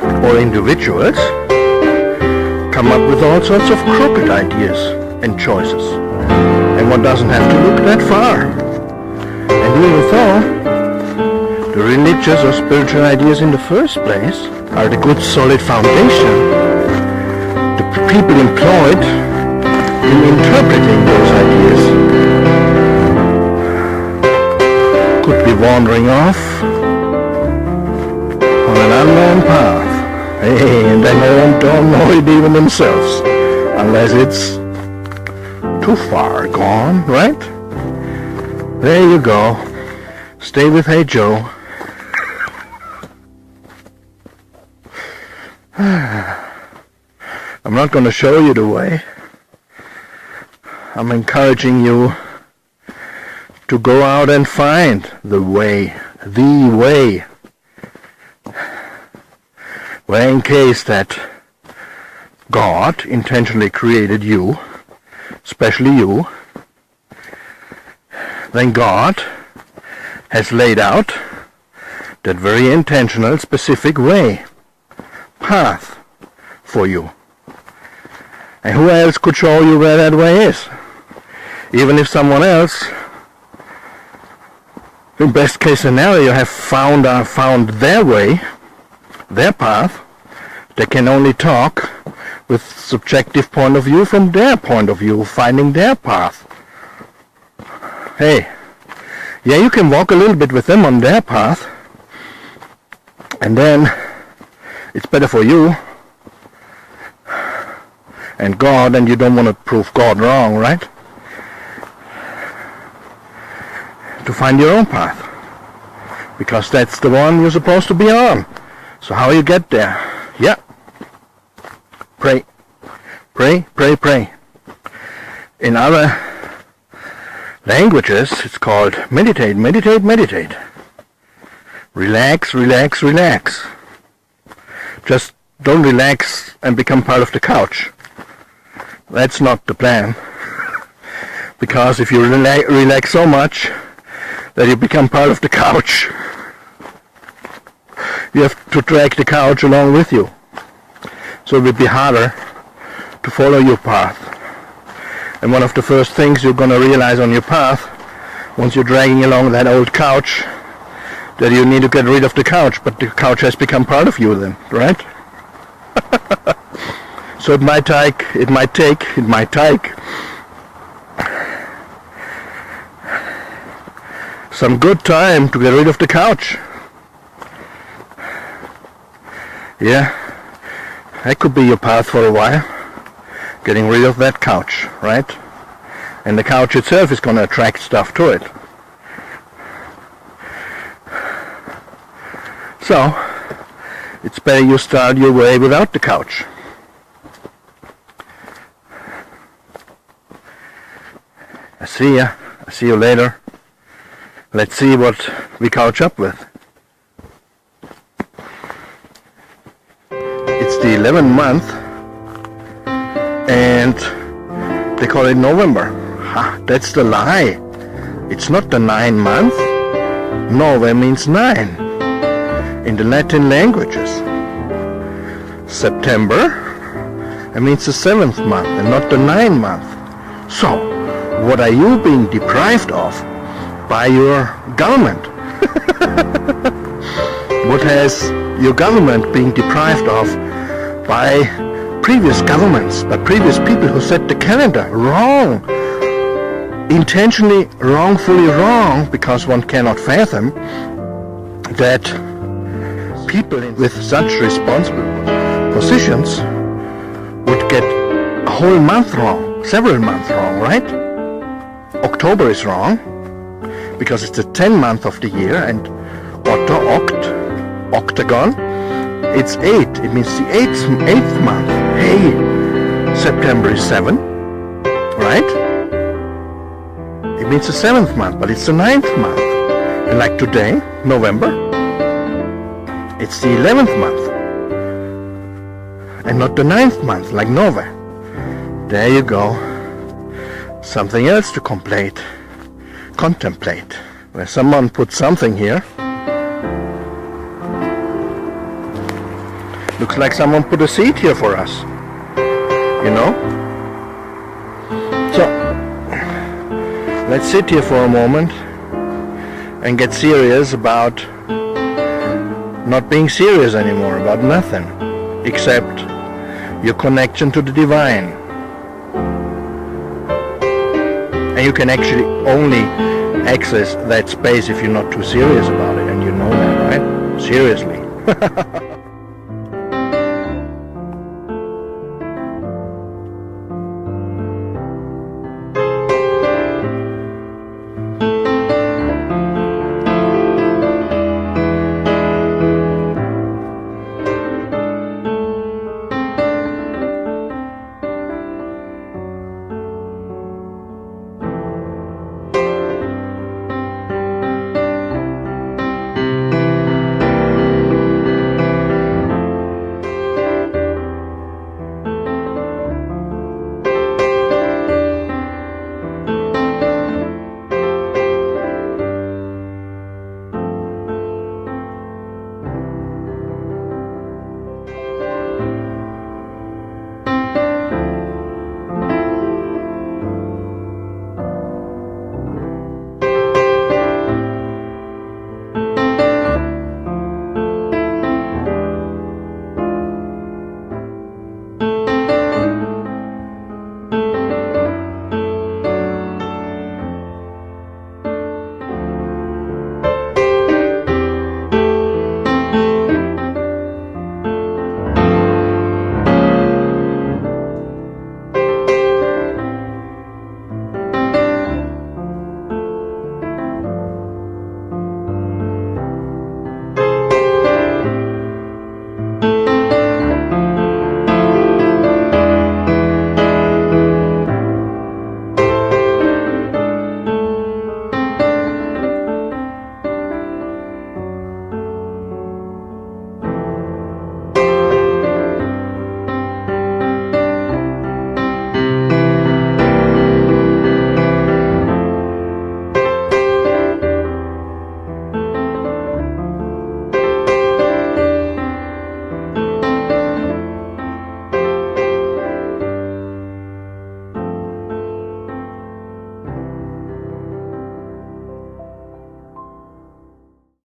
or individuals come up with all sorts of crooked ideas and choices. And one doesn't have to look that far. And even though the religious or spiritual ideas in the first place are the good solid foundation, the people employed in interpreting those ideas could be wandering off on an unknown path. Hey, and they don't know it even themselves, unless it's too far gone, right? There you go. Stay with Hey Joe. I'm not going to show you the way. I'm encouraging you to go out and find the way. The way. Well, in case that God intentionally created you, especially you, then God has laid out that very intentional, specific way, path for you. And who else could show you where that way is? Even if someone else, in best case scenario, have found their way, their path, they can only talk with subjective point of view from their point of view, finding their path. Hey, yeah, you can walk a little bit with them on their path, and then it's better for you and God, and you don't want to prove God wrong, right? To find your own path, because that's the one you're supposed to be on. So how you get there? Yeah. Pray. Pray, pray, pray. In other languages, it's called meditate, meditate, meditate. Relax, relax, relax. Just don't relax and become part of the couch. That's not the plan. Because if you relax so much that you become part of the couch, you have to drag the couch along with you. So it will be harder to follow your path. And one of the first things you're going to realize on your path, once you're dragging along that old couch, that you need to get rid of the couch, but the couch has become part of you then, right? So it might take some good time to get rid of the couch. Yeah, that could be your path for a while, getting rid of that couch, right? And the couch itself is going to attract stuff to it. So, it's better you start your way without the couch. I see ya. I see you later. Let's see what we couch up with. It's the 11th month, and they call it November. Ha, that's the lie. It's not the 9th month. Nove means 9 in the Latin languages. September, it means the 7th month and not the 9th month. So, what are you being deprived of by your government? What has your government being deprived of by previous governments, by previous people who set the calendar wrong? Intentionally, wrongfully wrong, because one cannot fathom that people with such responsible positions would get a whole month wrong, several months wrong, right? October is wrong, because it's the 10th month of the year, and octagon, it's 8. It means the 8th month. Hey, September is 7, right? It means the 7th month, but it's the 9th month. And like today, November, it's the 11th month. And not the 9th month, like Nove. There you go. Something else to contemplate. Where someone put something here Looks like someone put a seat here for us. You know? So, let's sit here for a moment and get serious about not being serious anymore, about nothing except your connection to the divine. And you can actually only access that space if you're not too serious about it, and you know that, right? Seriously.